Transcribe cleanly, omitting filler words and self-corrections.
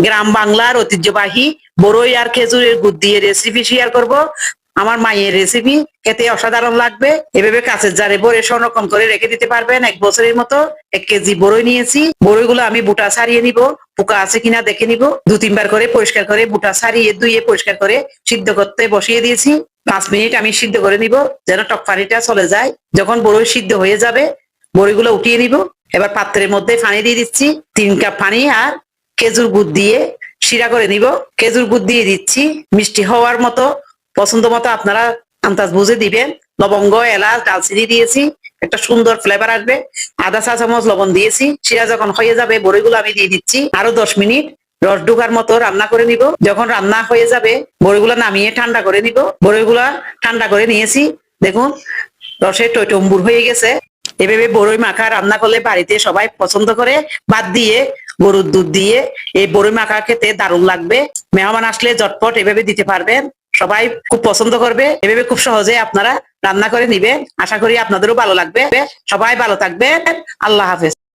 গ্রাম বাংলার ঐতিহ্যবাহী বড়ই আর খেজুরের গুড় দিয়ে রেসিপি শেয়ার করব। আমার মায়ের রেসিপি, খেতে অসাধারণ লাগবে। এভাবে কাঁচের জারে ভরে সংরক্ষণ করে রেখে দিতে পারবেন 1 বছরের মতো। 1 কেজি বড়ই নিয়েছি। বড়ইগুলো আমি বুটা ছাড়িয়ে নিব, পোকা আছে কিনা দেখে নিব। 2-3 বার করে পরিষ্কার করে বুটা ছাড়িয়ে ধুয়ে পরিষ্কার করে সিদ্ধ করতে বসিয়ে দিয়েছি। 5 মিনিট আমি সিদ্ধ করে নিব, যেন টক পানিটা চলে যায়। যখন বড়ই সিদ্ধ হয়ে যাবে, বড়িগুলো উঠিয়ে নিব। এবার পাত্রের মধ্যে পানি দিয়ে দিচ্ছি, 3 কাপ পানি। আর খেজুর গুড় দিয়ে শিরা করে নিব। খেজুর গুড় দিয়ে দিচ্ছি, মিষ্টি হওয়ার মতো পছন্দ মতো আপনারা আন্দাজ বুঝে দিবেন। লবঙ্গ, এলাচ, দালচিনি দিয়েছি, একটা সুন্দর ফ্লেভার আসবে। আধা চা চামচ লবণ দিয়েছি। শিরা যখন হয়ে যাবে, বড়িগুলো আমি দিয়ে দিচ্ছি। আরো 10 মিনিট রস ঢোকার মতো রান্না করে নিব। যখন রান্না হয়ে যাবে, বড়িগুলো নামিয়ে ঠান্ডা করে নিব। বড়িগুলো ঠান্ডা করে নিয়েছি, দেখুন রসে টইটম্বুর হয়ে গেছে। এভাবে বড়ই মাখা রান্না করলে বাড়িতে সবাই পছন্দ করে। ভাত দিয়ে, গরুর দুধ দিয়ে এই বড়ই মাখা খেতে দারুণ লাগবে। মেহমান আসলে ঝটপট এভাবে দিতে পারবেন, সবাই খুব পছন্দ করবে। এভাবে খুব সহজে আপনারা রান্না করে নিবেন। আশা করি আপনাদেরও ভালো লাগবে। সবাই ভালো থাকবেন। আল্লাহ হাফেজ।